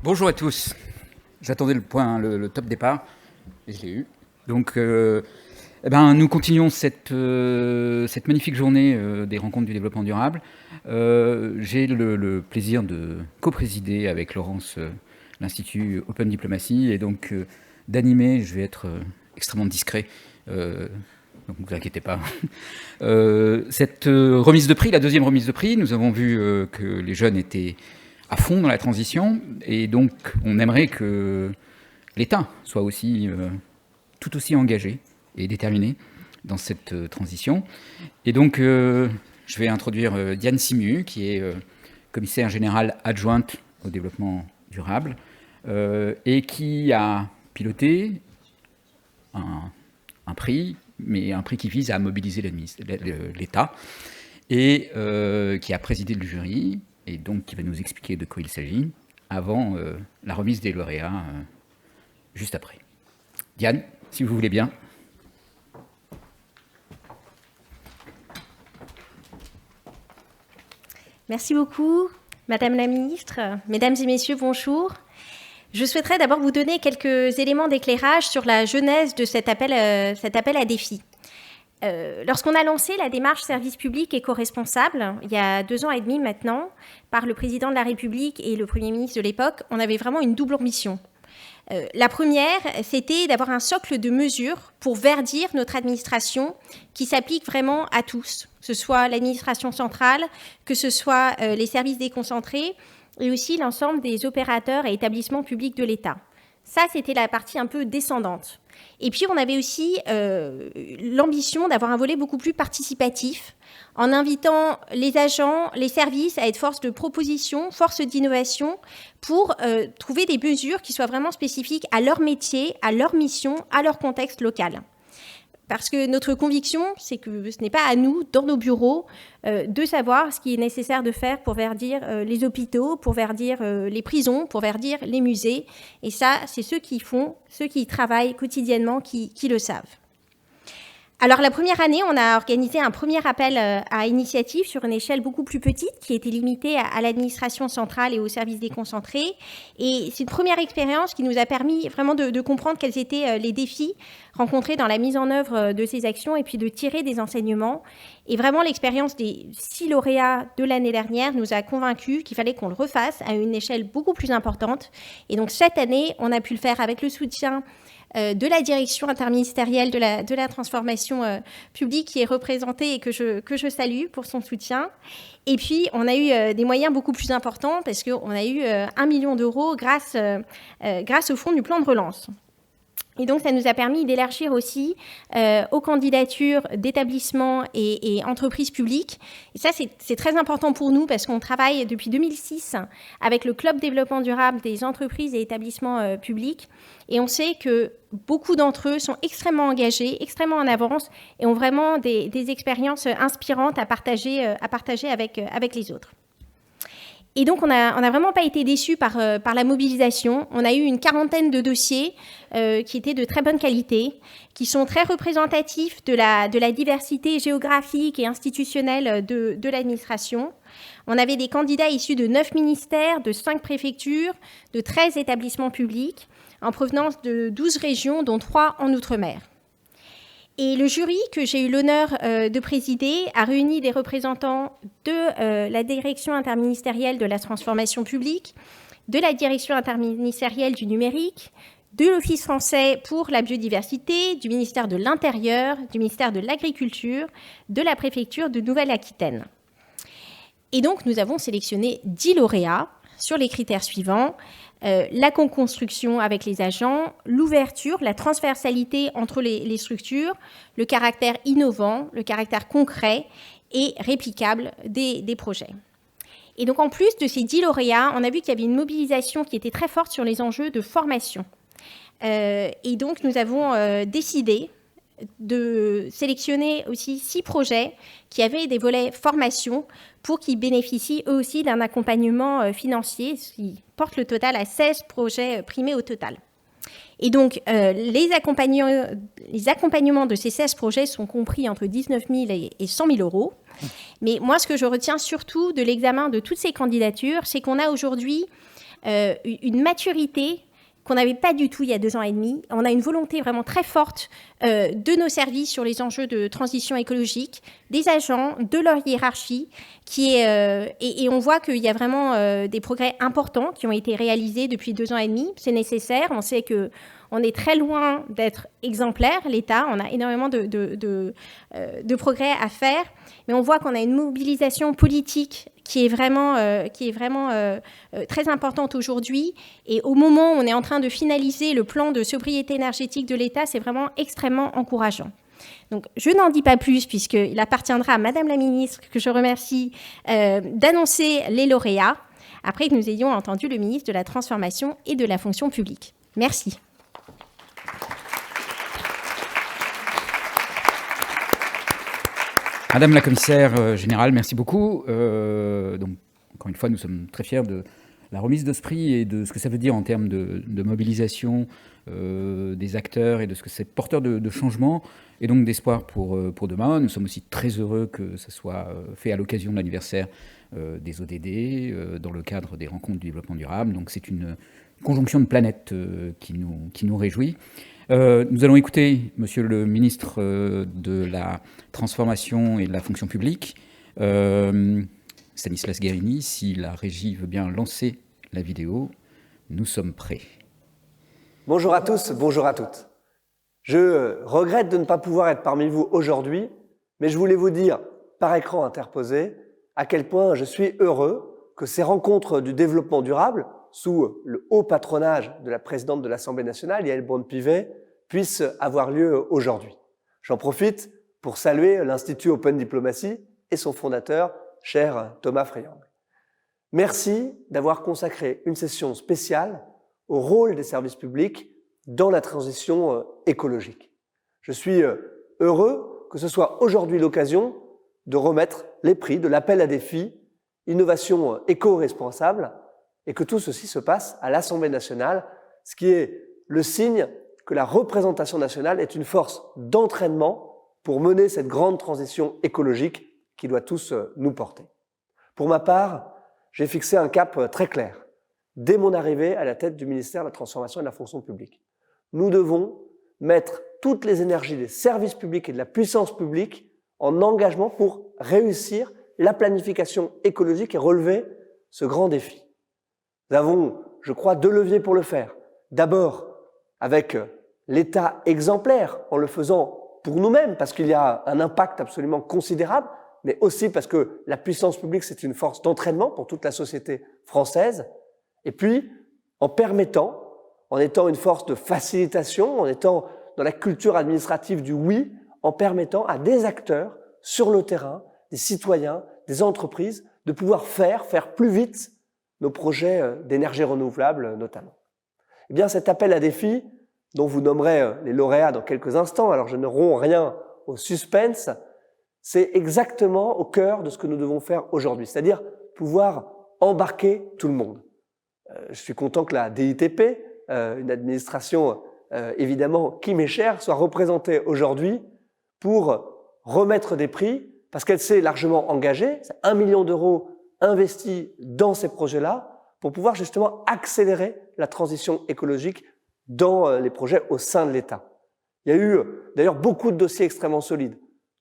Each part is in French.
Bonjour à tous. J'attendais le top départ, et je l'ai eu. Donc, nous continuons cette magnifique journée des rencontres du développement durable. J'ai le plaisir de co-présider avec Laurence l'Institut Open Diplomacy, et donc d'animer. Je vais être extrêmement discret. Donc ne vous inquiétez pas. Cette remise de prix, la deuxième remise de prix, nous avons vu que les jeunes étaient à fond dans la transition, et donc on aimerait que l'État soit aussi tout aussi engagé et déterminé dans cette transition. Et donc je vais introduire Diane Simu, qui est commissaire générale adjointe au développement durable et qui a piloté un prix, mais un prix qui vise à mobiliser l'État, et qui a présidé le jury, et donc qui va nous expliquer de quoi il s'agit, avant la remise des lauréats, juste après. Diane, si vous voulez bien. Merci beaucoup, Madame la Ministre. Mesdames et Messieurs, bonjour. Je souhaiterais d'abord vous donner quelques éléments d'éclairage sur la genèse de cet appel à défi. Lorsqu'on a lancé la démarche service public éco-responsable, il y a 2 ans et demi maintenant, par le président de la République et le Premier ministre de l'époque, on avait vraiment une double ambition. La première, c'était d'avoir un socle de mesures pour verdir notre administration qui s'applique vraiment à tous, que ce soit l'administration centrale, que ce soit les services déconcentrés et aussi l'ensemble des opérateurs et établissements publics de l'État. Ça, c'était la partie un peu descendante. Et puis, on avait aussi l'ambition d'avoir un volet beaucoup plus participatif, en invitant les agents, les services à être force de proposition, force d'innovation, pour trouver des mesures qui soient vraiment spécifiques à leur métier, à leur mission, à leur contexte local. Parce que notre conviction, c'est que ce n'est pas à nous, dans nos bureaux, de savoir ce qui est nécessaire de faire pour verdir les hôpitaux, pour verdir les prisons, pour verdir les musées. Et ça, c'est ceux qui y travaillent quotidiennement, qui le savent. Alors, la première année, on a organisé un premier appel à initiative sur une échelle beaucoup plus petite, qui était limitée à l'administration centrale et aux services déconcentrés. Et c'est une première expérience qui nous a permis vraiment de comprendre quels étaient les défis rencontrés dans la mise en œuvre de ces actions et puis de tirer des enseignements. Et vraiment, l'expérience des 6 lauréats de l'année dernière nous a convaincus qu'il fallait qu'on le refasse à une échelle beaucoup plus importante. Et donc, cette année, on a pu le faire avec le soutien de la direction interministérielle de la transformation publique, qui est représentée et que je salue pour son soutien. Et puis, on a eu des moyens beaucoup plus importants parce qu'on a eu 1 million d'euros grâce au fonds du plan de relance. Et donc, ça nous a permis d'élargir aussi aux candidatures d'établissements et entreprises publiques. Et ça, c'est très important pour nous parce qu'on travaille depuis 2006 avec le Club Développement Durable des entreprises et établissements publics. Et on sait que beaucoup d'entre eux sont extrêmement engagés, extrêmement en avance et ont vraiment des expériences inspirantes à partager avec les autres. Et donc, on n'a vraiment pas été déçus par la mobilisation. On a eu une 40aine de dossiers qui étaient de très bonne qualité, qui sont très représentatifs de la diversité géographique et institutionnelle de l'administration. On avait des candidats issus de 9 ministères, de 5 préfectures, de 13 établissements publics, en provenance de 12 régions, dont 3 en Outre-mer. Et le jury que j'ai eu l'honneur de présider a réuni des représentants de la direction interministérielle de la transformation publique, de la direction interministérielle du numérique, de l'Office français pour la biodiversité, du ministère de l'Intérieur, du ministère de l'Agriculture, de la préfecture de Nouvelle-Aquitaine. Et donc, nous avons sélectionné 10 lauréats sur les critères suivants. La co-construction avec les agents, l'ouverture, la transversalité entre les structures, le caractère innovant, le caractère concret et réplicable des projets. Et donc, en plus de ces 10 lauréats, on a vu qu'il y avait une mobilisation qui était très forte sur les enjeux de formation. Et donc, nous avons décidé de sélectionner aussi 6 projets qui avaient des volets formation pour qu'ils bénéficient eux aussi d'un accompagnement financier, ce qui porte le total à 16 projets primés au total. Et donc, les accompagnements de ces 16 projets sont compris entre 19 000 et 100 000 euros. Mais moi, ce que je retiens surtout de l'examen de toutes ces candidatures, c'est qu'on a aujourd'hui une maturité qu'on n'avait pas du tout il y a 2 ans et demi. On a une volonté vraiment très forte de nos services sur les enjeux de transition écologique, des agents, de leur hiérarchie, et on voit qu'il y a vraiment des progrès importants qui ont été réalisés depuis 2 ans et demi. C'est nécessaire. On sait qu'on est très loin d'être exemplaire, l'État. On a énormément de progrès à faire, mais on voit qu'on a une mobilisation politique qui est vraiment très importante aujourd'hui. Et au moment où on est en train de finaliser le plan de sobriété énergétique de l'État, c'est vraiment extrêmement encourageant. Donc, je n'en dis pas plus, puisqu'il appartiendra à Madame la Ministre, que je remercie, d'annoncer les lauréats, après que nous ayons entendu le ministre de la Transformation et de la Fonction publique. Merci. Madame la commissaire générale, merci beaucoup. Donc, encore une fois, nous sommes très fiers de la remise de ce prix et de ce que ça veut dire en termes de mobilisation des acteurs et de ce que c'est porteur de changement et donc d'espoir pour demain. Nous sommes aussi très heureux que ça soit fait à l'occasion de l'anniversaire des ODD, dans le cadre des rencontres du développement durable. Donc c'est une conjonction de planètes qui nous réjouit. Nous allons écouter Monsieur le ministre de la Transformation et de la Fonction publique, Stanislas Guerini. Si la régie veut bien lancer la vidéo, nous sommes prêts. Bonjour à tous, bonjour à toutes. Je regrette de ne pas pouvoir être parmi vous aujourd'hui, mais je voulais vous dire, par écran interposé, à quel point je suis heureux que ces rencontres du développement durable, sous le haut patronage de la présidente de l'Assemblée nationale, Yaël Braun-Pivet, puissent avoir lieu aujourd'hui. J'en profite pour saluer l'Institut Open Diplomacy et son fondateur, cher Thomas Freyang. Merci d'avoir consacré une session spéciale au rôle des services publics dans la transition écologique. Je suis heureux que ce soit aujourd'hui l'occasion de remettre les prix de l'appel à défi Innovation éco-responsable et que tout ceci se passe à l'Assemblée nationale, ce qui est le signe que la représentation nationale est une force d'entraînement pour mener cette grande transition écologique qui doit tous nous porter. Pour ma part, j'ai fixé un cap très clair dès mon arrivée à la tête du ministère de la Transformation et de la Fonction publique. Nous devons mettre toutes les énergies des services publics et de la puissance publique en engagement pour réussir la planification écologique et relever ce grand défi. Nous avons, je crois, 2 leviers pour le faire. D'abord, avec l'État exemplaire, en le faisant pour nous-mêmes, parce qu'il y a un impact absolument considérable, mais aussi parce que la puissance publique, c'est une force d'entraînement pour toute la société française. Et puis, en permettant, en étant une force de facilitation, en étant dans la culture administrative du oui, en permettant à des acteurs sur le terrain, des citoyens, des entreprises, de pouvoir faire plus vite nos projets d'énergie renouvelable notamment. Eh bien, cet appel à défi, dont vous nommerez les lauréats dans quelques instants, alors je ne romps rien au suspense, c'est exactement au cœur de ce que nous devons faire aujourd'hui, c'est-à-dire pouvoir embarquer tout le monde. Je suis content que la DITP, une administration évidemment qui m'est chère, soit représentée aujourd'hui pour remettre des prix, parce qu'elle s'est largement engagée, c'est 1 million d'euros investis dans ces projets-là, pour pouvoir justement accélérer la transition écologique dans les projets au sein de l'État. Il y a eu d'ailleurs beaucoup de dossiers extrêmement solides,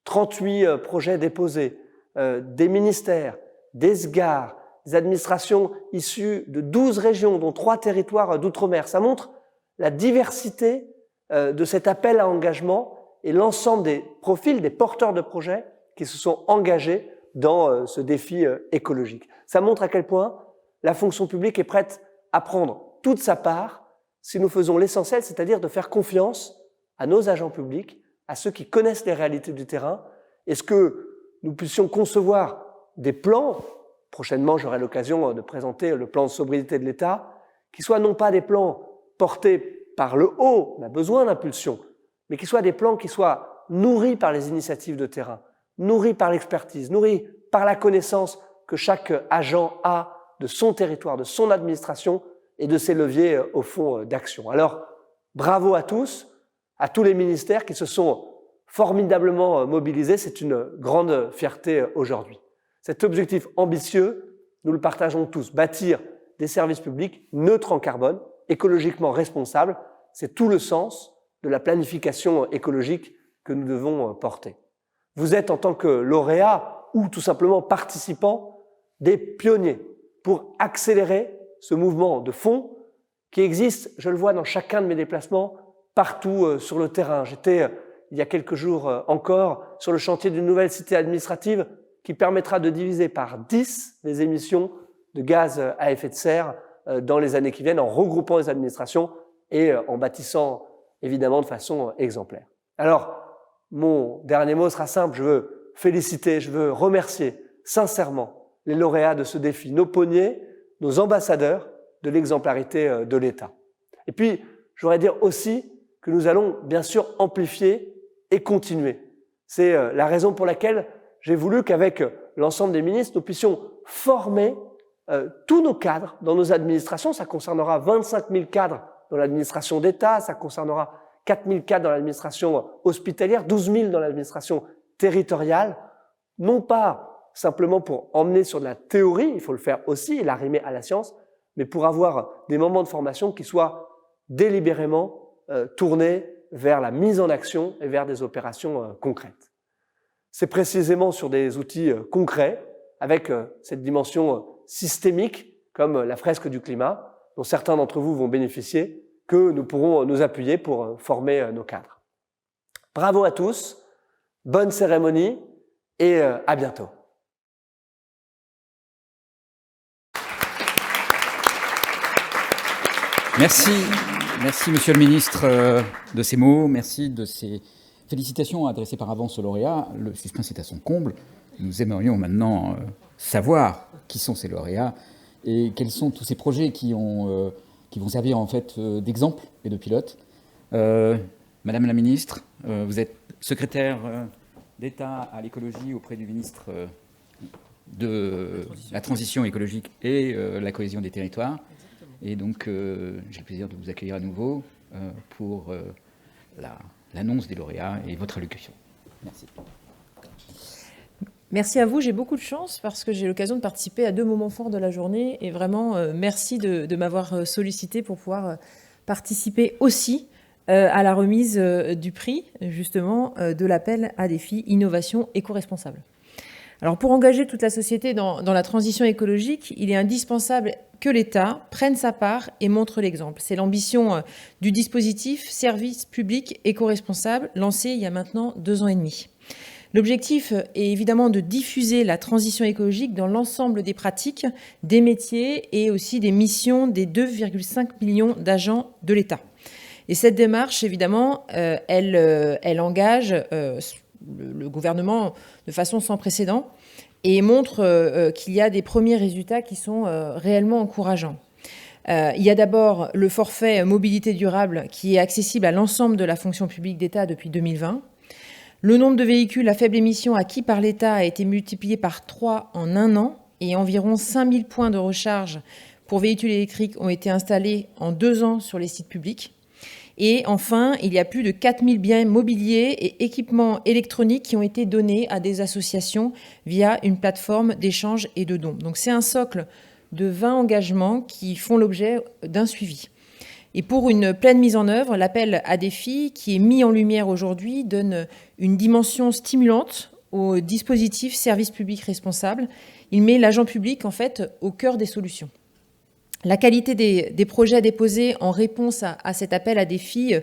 38 projets déposés, des ministères, des SGAR, des administrations issues de 12 régions, dont 3 territoires d'outre-mer. Ça montre la diversité de cet appel à engagement et l'ensemble des profils, des porteurs de projets qui se sont engagés dans ce défi écologique. Ça montre à quel point la fonction publique est prête à prendre toute sa part si nous faisons l'essentiel, c'est-à-dire de faire confiance à nos agents publics, à ceux qui connaissent les réalités du terrain. Est-ce que nous puissions concevoir des plans, prochainement j'aurai l'occasion de présenter le plan de sobriété de l'État, qui soient non pas des plans portés par le haut, on a besoin d'impulsion, mais qui soient des plans qui soient nourris par les initiatives de terrain, nourris par l'expertise, nourris par la connaissance que chaque agent a de son territoire, de son administration et de ses leviers au fond d'action. Alors, bravo à tous les ministères qui se sont formidablement mobilisés, c'est une grande fierté aujourd'hui. Cet objectif ambitieux, nous le partageons tous, bâtir des services publics neutres en carbone, écologiquement responsables. C'est tout le sens de la planification écologique que nous devons porter. Vous êtes en tant que lauréat ou tout simplement participant des pionniers pour accélérer ce mouvement de fond qui existe, je le vois dans chacun de mes déplacements, partout sur le terrain. J'étais il y a quelques jours encore sur le chantier d'une nouvelle cité administrative qui permettra de diviser par 10 les émissions de gaz à effet de serre dans les années qui viennent en regroupant les administrations et en bâtissant évidemment de façon exemplaire. Alors, mon dernier mot sera simple, je veux féliciter, je veux remercier sincèrement les lauréats de ce défi, nos pionniers, nos ambassadeurs de l'exemplarité de l'État. Et puis, je voudrais dire aussi que nous allons bien sûr amplifier et continuer. C'est la raison pour laquelle j'ai voulu qu'avec l'ensemble des ministres, nous puissions former tous nos cadres dans nos administrations. Ça concernera 25 000 cadres dans l'administration d'État, ça concernera 4 000 cadres dans l'administration hospitalière, 12 000 dans l'administration territoriale, non pas simplement pour emmener sur de la théorie, il faut le faire aussi et l'arrimer à la science, mais pour avoir des moments de formation qui soient délibérément tournés vers la mise en action et vers des opérations concrètes. C'est précisément sur des outils concrets, avec cette dimension systémique, comme la fresque du climat, dont certains d'entre vous vont bénéficier, que nous pourrons nous appuyer pour former nos cadres. Bravo à tous, bonne cérémonie et à bientôt. Merci Monsieur le Ministre de ces mots, merci de ces félicitations adressées par avance aux lauréats. Le suspense est à son comble. Nous aimerions maintenant savoir qui sont ces lauréats et quels sont tous ces projets qui vont servir en fait d'exemple et de pilote. Madame la Ministre, vous êtes secrétaire d'État à l'écologie auprès du ministre de la transition écologique et la cohésion des territoires. Et donc, j'ai le plaisir de vous accueillir à nouveau pour l'annonce des lauréats et votre allocution. Merci. Merci à vous, j'ai beaucoup de chance parce que j'ai l'occasion de participer à 2 moments forts de la journée et vraiment merci de m'avoir sollicité pour pouvoir participer aussi à la remise du prix justement de l'appel à défi Innovation éco-responsable. Alors pour engager toute la société dans la transition écologique, il est indispensable que l'État prenne sa part et montre l'exemple. C'est l'ambition du dispositif Service public éco-responsable lancé il y a maintenant 2 ans et demi. L'objectif est évidemment de diffuser la transition écologique dans l'ensemble des pratiques, des métiers et aussi des missions des 2,5 millions d'agents de l'État. Et cette démarche, évidemment, elle engage le gouvernement de façon sans précédent et montre qu'il y a des premiers résultats qui sont réellement encourageants. Il y a d'abord le forfait mobilité durable qui est accessible à l'ensemble de la fonction publique d'État depuis 2020. Le nombre de véhicules à faible émission acquis par l'État a été multiplié par 3 en 1 an et environ 5000 points de recharge pour véhicules électriques ont été installés en 2 ans sur les sites publics. Et enfin, il y a plus de 4000 biens mobiliers et équipements électroniques qui ont été donnés à des associations via une plateforme d'échange et de dons. Donc c'est un socle de 20 engagements qui font l'objet d'un suivi. Et pour une pleine mise en œuvre, l'appel à défi qui est mis en lumière aujourd'hui donne une dimension stimulante au dispositif service public responsable. Il met l'agent public en fait au cœur des solutions. La qualité des projets déposés en réponse à cet appel à défi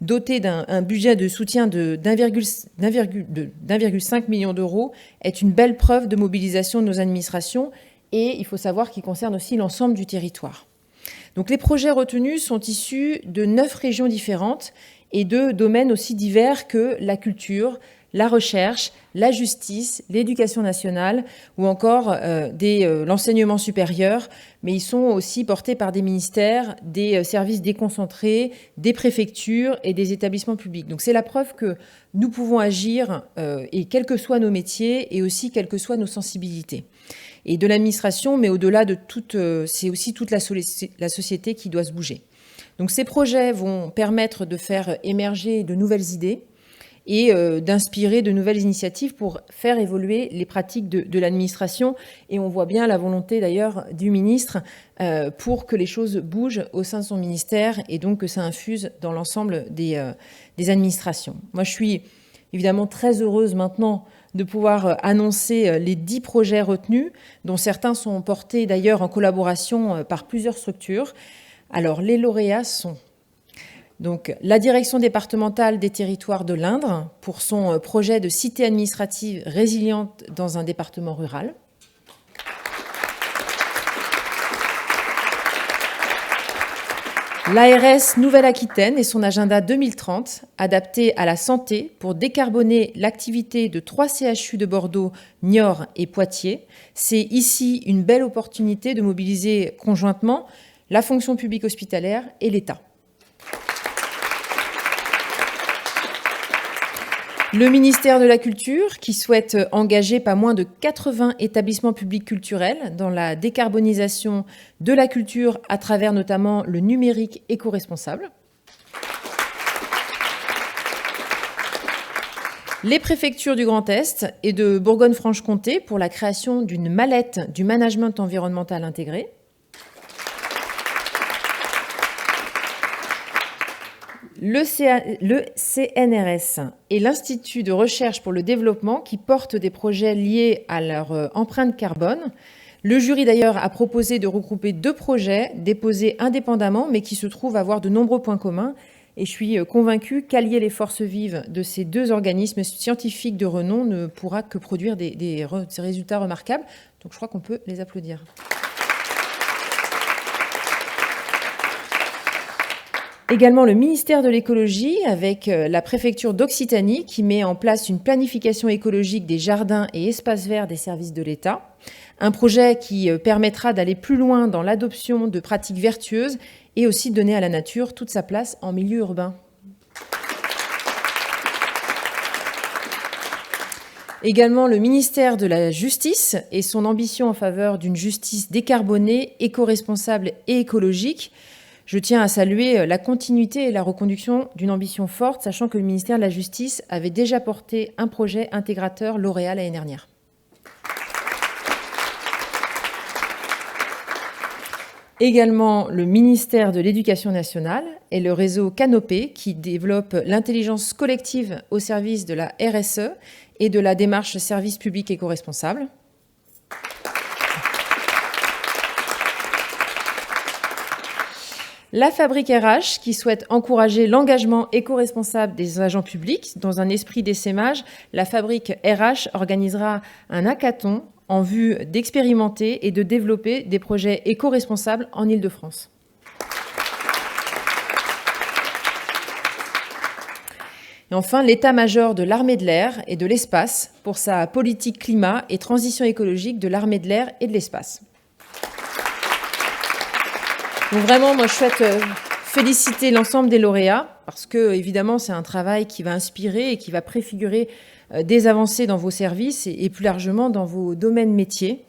doté d'un budget de soutien de 1,5 million d'euros est une belle preuve de mobilisation de nos administrations et il faut savoir qu'il concerne aussi l'ensemble du territoire. Donc les projets retenus sont issus de 9 régions différentes et de domaines aussi divers que la culture, la recherche, la justice, l'éducation nationale ou encore l'enseignement supérieur, mais ils sont aussi portés par des ministères, des services déconcentrés, des préfectures et des établissements publics. Donc c'est la preuve que nous pouvons agir, et quels que soient nos métiers et aussi quelles que soient nos sensibilités. Et de l'administration, mais au-delà de c'est aussi toute la société qui doit se bouger. Donc ces projets vont permettre de faire émerger de nouvelles idées et d'inspirer de nouvelles initiatives pour faire évoluer les pratiques de l'administration. Et on voit bien la volonté d'ailleurs du ministre pour que les choses bougent au sein de son ministère et donc que ça infuse dans l'ensemble des administrations. Moi, je suis évidemment très heureuse maintenant de pouvoir annoncer les 10 projets retenus, dont certains sont portés d'ailleurs en collaboration par plusieurs structures. Alors, les lauréats sont donc la direction départementale des territoires de l'Indre pour son projet de cité administrative résiliente dans un département rural. L'ARS Nouvelle-Aquitaine et son agenda 2030, adapté à la santé pour décarboner l'activité de 3 CHU de Bordeaux, Niort et Poitiers. C'est ici une belle opportunité de mobiliser conjointement la fonction publique hospitalière et l'État. Le ministère de la Culture, qui souhaite engager pas moins de 80 établissements publics culturels dans la décarbonisation de la culture à travers notamment le numérique éco-responsable. Les préfectures du Grand Est et de Bourgogne-Franche-Comté pour la création d'une mallette du management environnemental intégré. Le CNRS et l'Institut de recherche pour le développement qui portent des projets liés à leur empreinte carbone. Le jury d'ailleurs a proposé de regrouper 2 projets déposés indépendamment mais qui se trouvent avoir de nombreux points communs. Et je suis convaincue qu'allier les forces vives de ces 2 organismes scientifiques de renom ne pourra que produire des résultats remarquables. Donc je crois qu'on peut les applaudir. Également le ministère de l'écologie avec la préfecture d'Occitanie qui met en place une planification écologique des jardins et espaces verts des services de l'État. Un projet qui permettra d'aller plus loin dans l'adoption de pratiques vertueuses et aussi de donner à la nature toute sa place en milieu urbain. Également le ministère de la Justice et son ambition en faveur d'une justice décarbonée, éco-responsable et écologique. Je tiens à saluer la continuité et la reconduction d'une ambition forte, sachant que le ministère de la Justice avait déjà porté un projet intégrateur lauréat l'année dernière. Également le ministère de l'Éducation nationale et le réseau Canopé qui développe l'intelligence collective au service de la RSE et de la démarche service public éco-responsable. La Fabrique RH, qui souhaite encourager l'engagement éco-responsable des agents publics. Dans un esprit d'essaimage, la Fabrique RH organisera un hackathon en vue d'expérimenter et de développer des projets éco-responsables en Île-de-France. Et enfin, l'état-major de l'armée de l'air et de l'espace pour sa politique climat et transition écologique de l'armée de l'air et de l'espace. Donc vraiment, moi, je souhaite féliciter l'ensemble des lauréats parce que, évidemment, c'est un travail qui va inspirer et qui va préfigurer des avancées dans vos services et plus largement dans vos domaines métiers.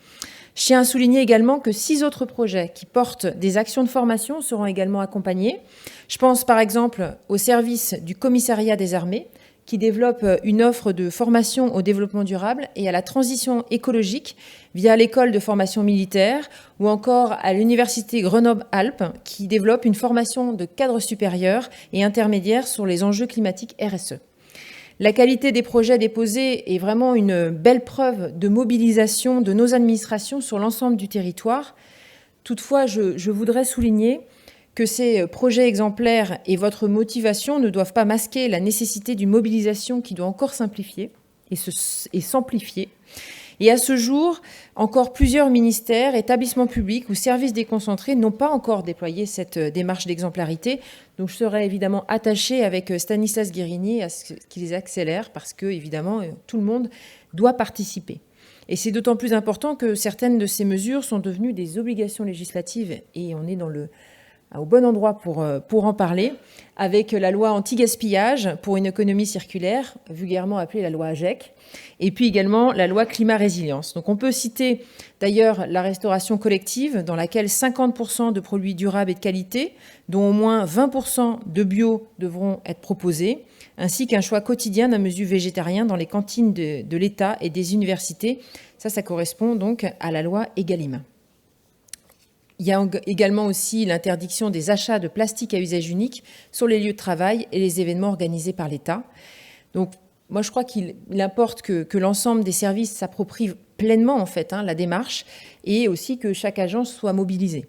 Je tiens à souligner également que 6 autres projets qui portent des actions de formation seront également accompagnés. Je pense par exemple au service du commissariat des armées qui développe une offre de formation au développement durable et à la transition écologique via l'école de formation militaire ou encore à l'université Grenoble-Alpes qui développe une formation de cadres supérieurs et intermédiaires sur les enjeux climatiques RSE. La qualité des projets déposés est vraiment une belle preuve de mobilisation de nos administrations sur l'ensemble du territoire. Toutefois, je voudrais souligner que ces projets exemplaires et votre motivation ne doivent pas masquer la nécessité d'une mobilisation qui doit encore simplifier et s'amplifier. Et à ce jour, encore plusieurs ministères, établissements publics ou services déconcentrés n'ont pas encore déployé cette démarche d'exemplarité. Donc je serais évidemment attachée avec Stanislas Guérini à ce qu'ils accélèrent parce que, évidemment, tout le monde doit participer. Et c'est d'autant plus important que certaines de ces mesures sont devenues des obligations législatives et on est au bon endroit pour en parler, avec la loi anti-gaspillage pour une économie circulaire, vulgairement appelée la loi AGEC, et puis également la loi climat-résilience. Donc on peut citer d'ailleurs la restauration collective, dans laquelle 50% de produits durables et de qualité, dont au moins 20% de bio, devront être proposés, ainsi qu'un choix quotidien d'un menu végétarien dans les cantines de l'État et des universités. Ça correspond donc à la loi Egalim. Il y a également aussi l'interdiction des achats de plastique à usage unique sur les lieux de travail et les événements organisés par l'État. Donc, moi, je crois qu'il importe que l'ensemble des services s'approprient pleinement, en fait, la démarche, et aussi que chaque agence soit mobilisée.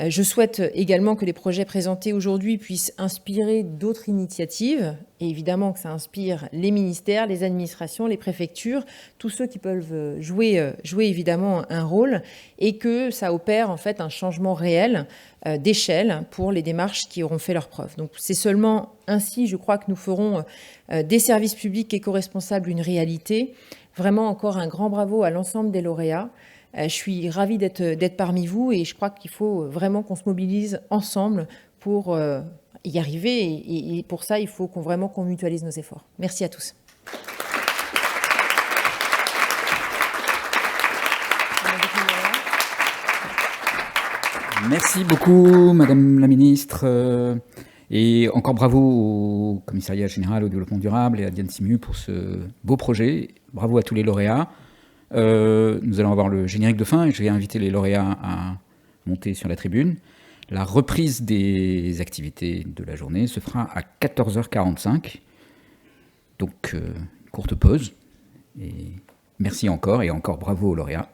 Je souhaite également que les projets présentés aujourd'hui puissent inspirer d'autres initiatives, et évidemment que ça inspire les ministères, les administrations, les préfectures, tous ceux qui peuvent jouer évidemment un rôle, et que ça opère en fait un changement réel d'échelle pour les démarches qui auront fait leurs preuves. Donc c'est seulement ainsi, je crois, que nous ferons des services publics éco-responsables une réalité. Vraiment encore un grand bravo à l'ensemble des lauréats. Je suis ravie d'être parmi vous et je crois qu'il faut vraiment qu'on se mobilise ensemble pour y arriver. Et pour ça, il faut qu'on mutualise nos efforts. Merci à tous. Merci beaucoup, Madame la Ministre. Et encore bravo au Commissariat général au développement durable et à Diane Simu pour ce beau projet. Bravo à tous les lauréats. Nous allons avoir le générique de fin et je vais inviter les lauréats à monter sur la tribune. La reprise des activités de la journée se fera à 14h45. Donc, courte pause. Et merci encore et encore bravo aux lauréats.